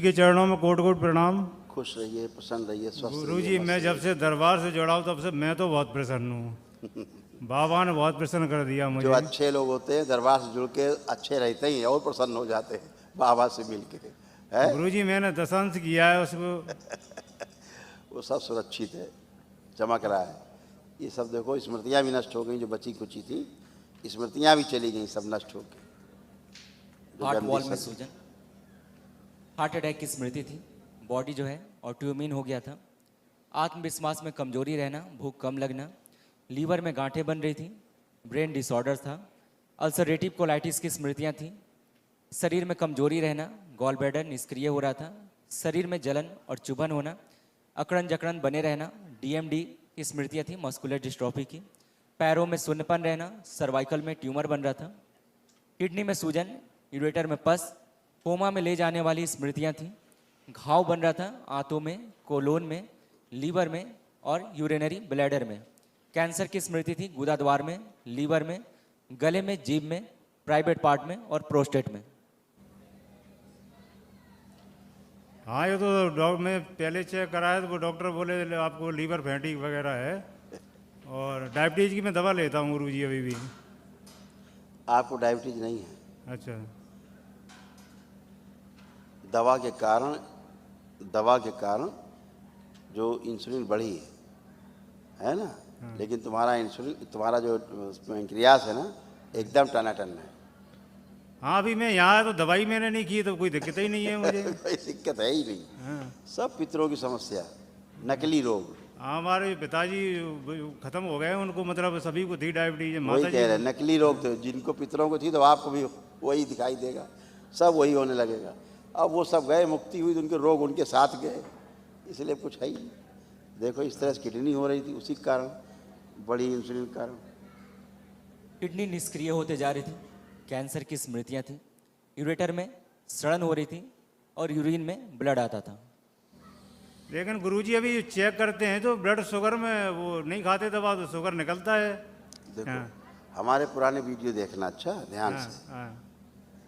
के चरणों में कोट कोट प्रणाम। खुश रहिए, प्रसन्न रहिए, स्वस्थ गुरु जी, रहिए, मैं मस्त जब से दरबार से जुड़ा हूँ तब से मैं तो बहुत प्रसन्न हूँ। बाबा ने बहुत प्रसन्न कर दिया रहिए। मुझे। जो अच्छे लोग होते हैं दरबार से जुड़ के अच्छे रहते ही और प्रसन्न हो जाते हैं बाबा से मिल के, है। गुरु जी, मैंने दशांश किया है उसको। वो सब सुरक्षित है, चमक रहा है। ये सब देखो स्मृतियाँ भी नष्ट हो गई, जो बची कुची थी स्मृतियाँ भी चली गई, सब नष्ट हो गई। जो हार्ट गंदी वॉल में सब- सूजन, हार्ट अटैक की स्मृति थी। बॉडी जो है ऑटोइम्यून हो गया था। आत्मविश्वास में कमजोरी रहना, भूख कम लगना, लीवर में गांठें बन रही थी, ब्रेन डिसऑर्डर था, अल्सरेटिव कोलाइटिस की स्मृतियां थी, शरीर में कमजोरी रहना, गॉल ब्लैडर निष्क्रिय हो रहा था, शरीर में जलन और चुभन होना, अकड़न जकड़न बने रहना, डीएमडी की स्मृतियां थी, मस्कुलर डिस्ट्रॉफी की, पैरों में शून्यपन रहना, सर्वाइकल में ट्यूमर बन रहा था, किडनी में सूजन, यूरेटर में पस, कोमा में ले जाने वाली स्मृतियां थी, घाव बन रहा था आंतों में, कोलोन में, लीवर में और यूरिनरी ब्लैडर में, कैंसर की स्मृति थी गुदा द्वार में, लीवर में, गले में, जीभ में, प्राइवेट पार्ट में और प्रोस्टेट में। हाँ, ये तो डॉक्टर में पहले चेक कराया तो वो डॉक्टर बोले आपको लीवर फैटी वगैरह है, और डायबिटीज की मैं दवा लेता हूँ गुरु जी अभी भी। आपको डायबिटीज नहीं है। अच्छा। दवा के कारण जो इंसुलिन बढ़ी है ना। लेकिन तुम्हारा इंसुलिन, तुम्हारा जो पैंक्रियास है ना, एकदम टनाटन है। हाँ, अभी मैं यहाँ आया तो दवाई मैंने नहीं की तो कोई दिक्कत ही नहीं है मुझे। कोई दिक्कत है ही नहीं। हाँ, सब पितरों की समस्या, नकली रोग। हमारे पिताजी खत्म हो गए, उनको मतलब सभी को थी डायबिटीज। वही माता कह रहे जी हैं, नकली रोग थे। जिनको पितरों को थी तो आपको भी वही दिखाई देगा, सब वही होने लगेगा। अब वो सब गए, मुक्ति हुई तो उनके रोग उनके साथ गए, इसलिए कुछ है ही नहीं। देखो इस तरह से किडनी हो रही थी उसी के कारण, बड़ी इंसुलिन के कारण। किडनी निष्क्रिय होते जा रही थी, कैंसर की स्मृतियां थी, यूरेटर में सड़न हो रही थी और यूरिन में ब्लड आता था। लेकिन गुरुजी अभी चेक करते हैं तो ब्लड शुगर में वो नहीं खाते दवा तो शुगर निकलता है। देखो हाँ, हमारे पुराने वीडियो देखना, अच्छा ध्यान हाँ, से। हाँ,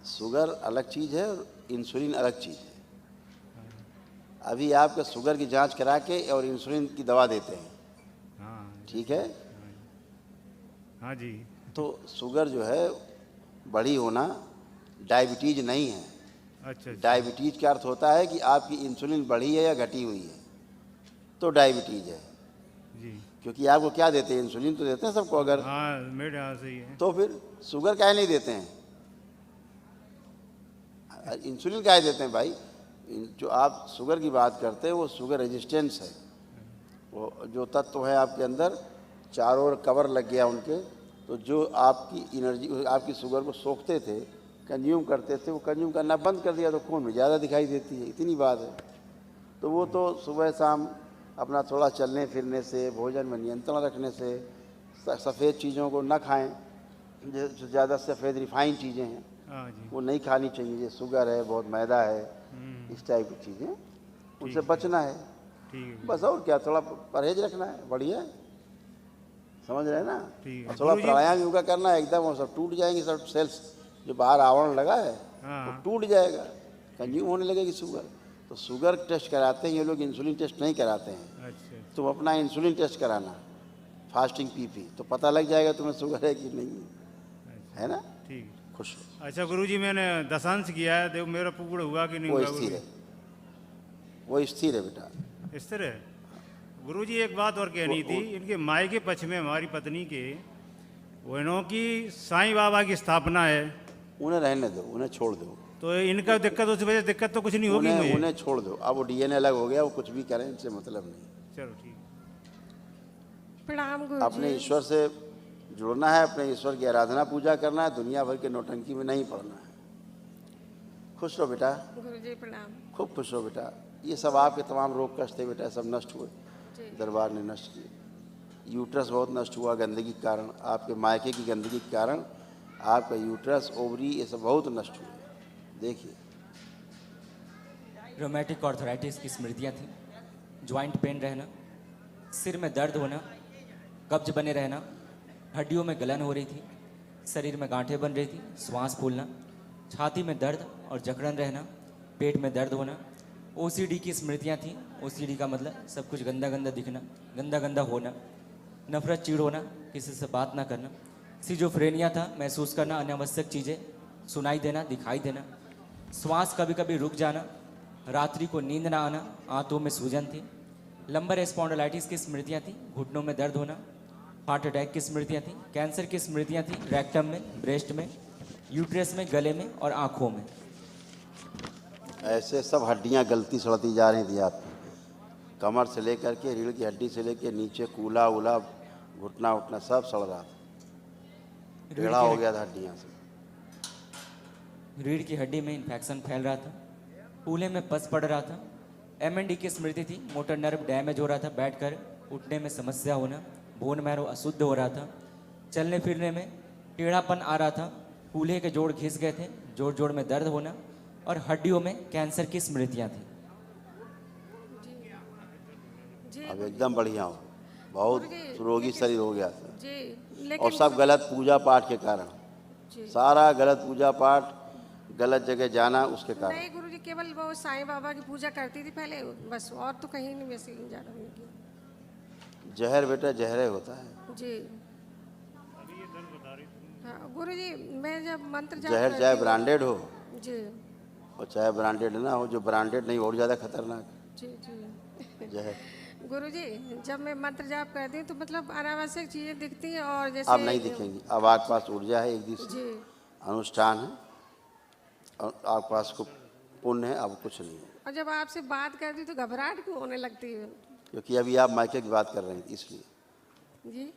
शुगर अलग चीज़ है और इंसुलिन अलग चीज़ है। अभी आपके शुगर की जांच करा के और इंसुलिन की दवा देते हैं, हाँ, ठीक है। हाँ जी। तो शुगर जो है बड़ी होना डायबिटीज नहीं है। अच्छा, अच्छा। डायबिटीज का अर्थ होता है कि आपकी इंसुलिन बढ़ी है या घटी हुई है, तो डायबिटीज है। जी। क्योंकि आपको क्या देते हैं, इंसुलिन तो देते हैं सबको। अगर हाँ, मेरे यहाँ सही है। तो फिर शुगर काहे नहीं देते हैं, इंसुलिन काहे देते हैं भाई। जो आप शुगर की बात करते हैं वो शुगर रेजिस्टेंस है। वो जो तत्व है आपके अंदर, चारों ओर कवर लग गया उनके, तो जो आपकी एनर्जी, आपकी शुगर को सोखते थे, कंज्यूम करते थे, वो कंज्यूम करना बंद कर दिया तो खून में ज़्यादा दिखाई देती है, इतनी बात है। तो वो तो सुबह शाम अपना थोड़ा चलने फिरने से, भोजन में नियंत्रण रखने से, सफ़ेद चीज़ों को न खाएं, जो ज़्यादा सफ़ेद रिफाइंड चीज़ें हैं हाँ जी। वो नहीं खानी चाहिए। जैसे शुगर है, बहुत मैदा है, इस टाइप की चीज़ें, उनसे बचना है ठीक है। बस। और क्या, थोड़ा परहेज रखना है, बढ़िया, समझ रहे हैं ना। ठीक है। और थोड़ा गुरुजी- प्राणायाम योगा करना है, एकदम वो सब टूट जाएंगे, सब सेल्स जो बाहर आवरण लगा है हाँ, वो हाँ। टूट जाएगा, कंज्यूम होने लगेगी शुगर। तो शुगर टेस्ट कराते हैं ये लोग, इंसुलिन टेस्ट नहीं कराते हैं। अच्छा, तुम अपना इंसुलिन टेस्ट कराना, फास्टिंग पी तो पता लग जाएगा तुम्हें शुगर है कि नहीं है ना। ठीक है। खुश हो। अच्छा गुरुजी, मैंने दशांश किया है, देखो मेरा पूर्ण हुआ कि नहीं वो हुआ। स्थिर है, वो स्थिर है बेटा। इस तरह गुरुजी एक बात और कहनी थी। इनके माई के पक्ष में हमारी पत्नी के वनों की साईं बाबा की स्थापना है, उन्हें रहने दो, उन्हें छोड़ दो, तो इनका दिक्कत, उस वजह से दिक्कत तो कुछ नहीं होगी मुझे। उन्हें छोड़ दो। अब वो डीएनए अलग हो गया, वो कुछ भी करें, इनसे मतलब नहीं। चलो ठीक। प्रणाम गुरु अपने ईश्वर से जुड़ना है, अपने ईश्वर की आराधना पूजा करना है, दुनिया भर के नौटंकी में नहीं पड़ना है। खुश रहो बेटा, गुरु जी प्रणाम। खूब खुश रहो बेटा। ये सब आपके तमाम रोग कष्ट थे बेटा, सब नष्ट हुए, दरबार ने नष्ट किए। यूट्रस बहुत नष्ट हुआ गंदगी के कारण, आपके मायके की गंदगी के कारण आपका यूट्रस, ओवरी, ये सब बहुत नष्ट हुए। देखिए रोमेटिक ऑर्थराइटिस की स्मृतियां थी, ज्वाइंट पेन रहना, सिर में दर्द होना, कब्ज बने रहना, हड्डियों में गलन हो रही थी, शरीर में गांठें बन रही थी, श्वास फूलना, छाती में दर्द और जकड़न रहना, पेट में दर्द होना, ओसीडी की स्मृतियाँ थी। ओसीडी का मतलब सब कुछ गंदा गंदा दिखना, गंदा गंदा होना, नफरत, चिढ़ होना, किसी से बात ना करना। सिजोफ्रेनिया था, महसूस करना अनावश्यक चीज़ें, सुनाई देना, दिखाई देना, श्वास कभी कभी रुक जाना, रात्रि को नींद ना आना, आंतों में सूजन थी। लंबर स्पॉन्डिलाइटिस की स्मृतियाँ थी, घुटनों में दर्द होना। हार्ट अटैक की स्मृतियाँ थी। कैंसर की स्मृतियाँ थी, रेक्टम में, ब्रेस्ट में, यूट्रस में, गले में और आँखों में। ऐसे सब हड्डियां गलती सड़ती जा रही थी आपकी, कमर से लेकर के रीढ़ की हड्डी से लेकर नीचे कूला उला घुटना उठना सब सड़ रहा था, टेढ़ा हो गया था हड्डियां से। रीढ़ की हड्डी में इन्फेक्शन फैल रहा था, कूल्हे में पस पड़ रहा था। एमएनडी की स्मृति थी, मोटर नर्व डैमेज हो रहा था, बैठकर उठने में समस्या होना, बोन मैरो अशुद्ध हो रहा था, चलने फिरने में टेढ़ापन आ रहा था, कूल्हे के जोड़ घिस गए थे, जोड़ जोड़ में दर्द होना और हड्डियों में कैंसर की स्मृतियाँ थी। अब एकदम बढ़िया हो, बहुत रोगी शरीर हो गया था। जी और लेकिन सब गलत पूजा पाठ के कारण, सारा गलत पूजा पाठ, गलत जगह जाना उसके कारण। नहीं गुरुजी, केवल वो साईं बाबा की पूजा करती थी पहले, बस, और तो कहीं नहीं वैसे ही ज़्यादा नहीं की। जहर बेटा जहर होता है, जी हाँ गुरुजी, मैं जब मंत्र जाप जहर करती चाहे हूँ- ब्रांडेड हो जी और चाहे ब्रांडेड ना हो, जो ब्रांडेड नहीं और ज़्यादा खतरनाक जी जी है जहर। गुरुजी, जब मैं मंत्र जाप करती हूँ तो मतलब अनावश्यक चीज़ें दिखती हैं, और जैसे अब नहीं दिखेंगी, अब आपके पास ऊर्जा है, एक दिवस जी अनुष्ठान है और आपके पास को पुण्य है, अब कुछ नहीं है। और जब आपसे बात करती हूँ तो घबराहट क्यों होने लगती है? क्योंकि अभी आप मायके की बात कर रहे हैं, इसलिए जी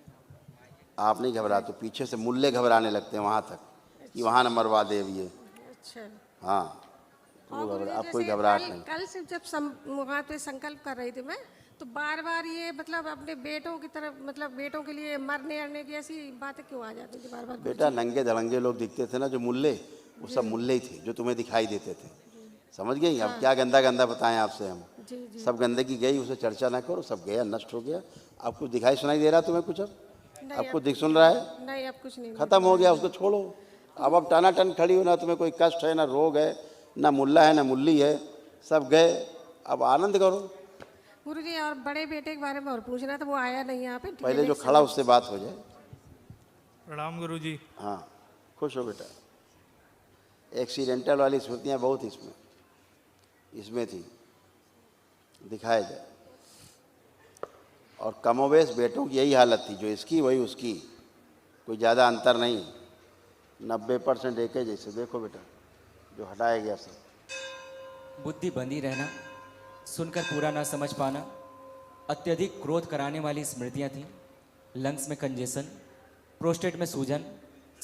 आप नहीं घबराते, पीछे से मुल्ले घबराने लगते हैं वहाँ तक कि वहाँ न मरवा दे अभी ये। अच्छा। हाँ तो और वो गुरुजी, अब कोई जैसे घबराहट कल- नहीं। कल से जब वहाँ पे संकल्प कर रही थी मैं, तो बार बार ये मतलब अपने बेटों की तरफ, मतलब बेटों के लिए मरने अरने की ऐसी बातें क्यों आ जाती थी बार बार? बेटा नंगे धड़ंगे लोग दिखते थे ना जो मुल्ले, वो सब मुल्ले ही थे जो तुम्हें दिखाई देते थे, समझ गई? अब क्या गंदा गंदा बताएं आपसे हम, जी जी सब गंदगी गई, उसे चर्चा ना करो, सब गया, नष्ट हो गया। अब कुछ दिखाई सुनाई दे रहा तुम्हें कुछ? अब नहीं, अब कुछ दिख सुन रहा है? नहीं, अब कुछ नहीं। खत्म हो गया, उसको छोड़ो। अब टनाटन खड़ी हो, ना तुम्हें कोई कष्ट है, ना रोग है, ना मुल्ला है, ना मुल्ली है, सब गए, अब आनंद करो। गुरुजी, और बड़े बेटे के बारे में और पूछना था, वो आया नहीं यहाँ पे। पहले जो खड़ा उससे बात हो जाए। प्रणाम गुरुजी। हाँ खुश हो बेटा। एक्सीडेंटल वाली स्मृतियाँ बहुत इसमें थी, दिखाया जाए। और कमोवेश बेटों की यही हालत थी, जो इसकी वही उसकी, कोई ज़्यादा अंतर नहीं, 90% एक है जैसे। देखो बेटा जो हटाया गया सब। बुद्धि बंधी रहना, सुनकर पूरा ना समझ पाना, अत्यधिक क्रोध कराने वाली स्मृतियाँ थीं। लंग्स में कंजेशन, प्रोस्टेट में सूजन,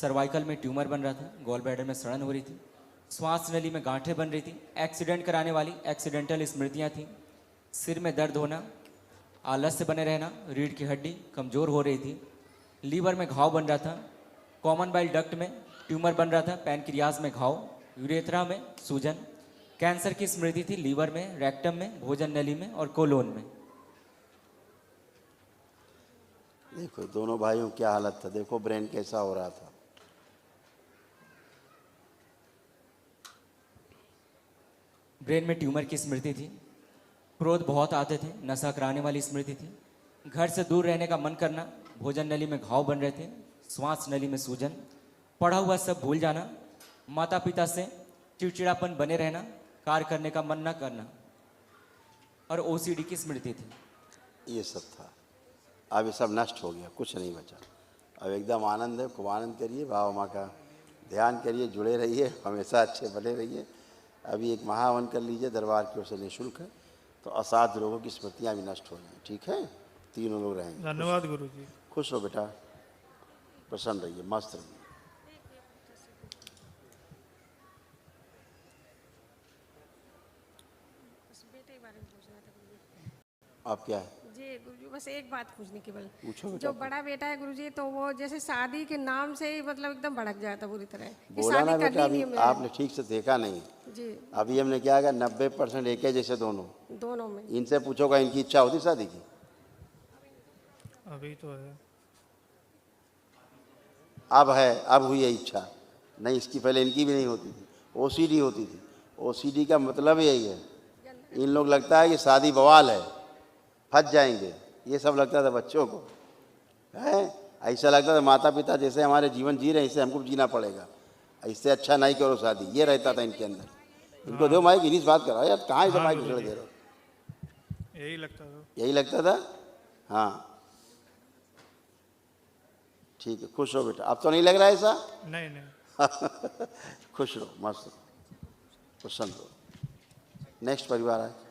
सर्वाइकल में ट्यूमर बन रहा था, गॉल ब्लैडर में सड़न हो रही थी, श्वास नली में गांठें बन रही थी, एक्सीडेंट कराने वाली एक्सीडेंटल स्मृतियाँ थीं। सिर में दर्द होना, आलस्य बने रहना, रीढ़ की हड्डी कमज़ोर हो रही थी, लीवर में घाव बन रहा था, कॉमन बाइल डक्ट में ट्यूमर बन रहा था, पैनक्रियाज में घाव, यूरेथ्रा में सूजन। कैंसर की स्मृति थी लीवर में, रेक्टम में, भोजन नली में और कोलोन में। देखो दोनों भाइयों की क्या हालत था, देखो ब्रेन कैसा हो रहा था। ब्रेन में ट्यूमर की स्मृति थी, क्रोध बहुत आते थे, नशा कराने वाली स्मृति थी, घर से दूर रहने का मन करना, भोजन नली में घाव बन रहे थे, श्वास नली में सूजन, पढ़ा हुआ सब भूल जाना, माता पिता से चिड़चिड़ापन बने रहना, कार्य करने का मन न करना और ओसीडी की स्मृति थी। ये सब था, अब ये सब नष्ट हो गया, कुछ नहीं बचा। अब एकदम आनंद है, खूब आनंद करिए, बाबा माँ का ध्यान करिए, जुड़े रहिए, हमेशा अच्छे बने रहिए। अभी एक महावन कर लीजिए, दरबार की ओर से निःशुल्क है, तो असाध्य रोगों की स्मृतियाँ भी नष्ट हो जाएंगी। ठीक है, तीनों लोग रहेंगे। धन्यवाद गुरुजी। खुश हो बेटा, प्रसन्न रहिए, मस्त रहिए। बेटे के बारे में पूछना था गुरुजी। आप क्या है? जी गुरुजी, बस एक बात पूछनी केवल। पूछो बेटा। जो बड़ा बेटा है गुरुजी, तो वो जैसे शादी के नाम से ही मतलब एकदम भड़क जाता पूरी तरह कि बोला शादी ना बेटा, करनी अभी नहीं है मुझे। आपने ठीक से देखा नहीं। जी अभी हमने क्या कहा, 90% एक है जैसे दोनों। दोनों में। इनसे पूछोगा इनकी इच्छा होती शादी की? अभी तो है। अब है, अब हुई है इच्छा, नहीं इसकी पहले इनकी भी नहीं होती थी, ओसीडी होती थी। ओसीडी का मतलब यही है, इन लोग लगता है कि शादी बवाल है, फंस जाएंगे, ये सब लगता था बच्चों को है। ऐसा लगता था माता पिता जैसे हमारे जीवन जी रहे हैं इससे हमको भी जीना पड़ेगा, इससे अच्छा नहीं करो शादी, ये रहता था इनके अंदर। इनको दो माइक, इन्हीं से बात करो यार, कहाँ इसे माइक उछल दे रहे हो? यही लगता था। हाँ ठीक है, खुश हो बेटा, अब तो नहीं लग रहा है ऐसा? नहीं खुश रहो, मस्त रहो, प्रसन्न रहो। नेक्स्ट परिवार है।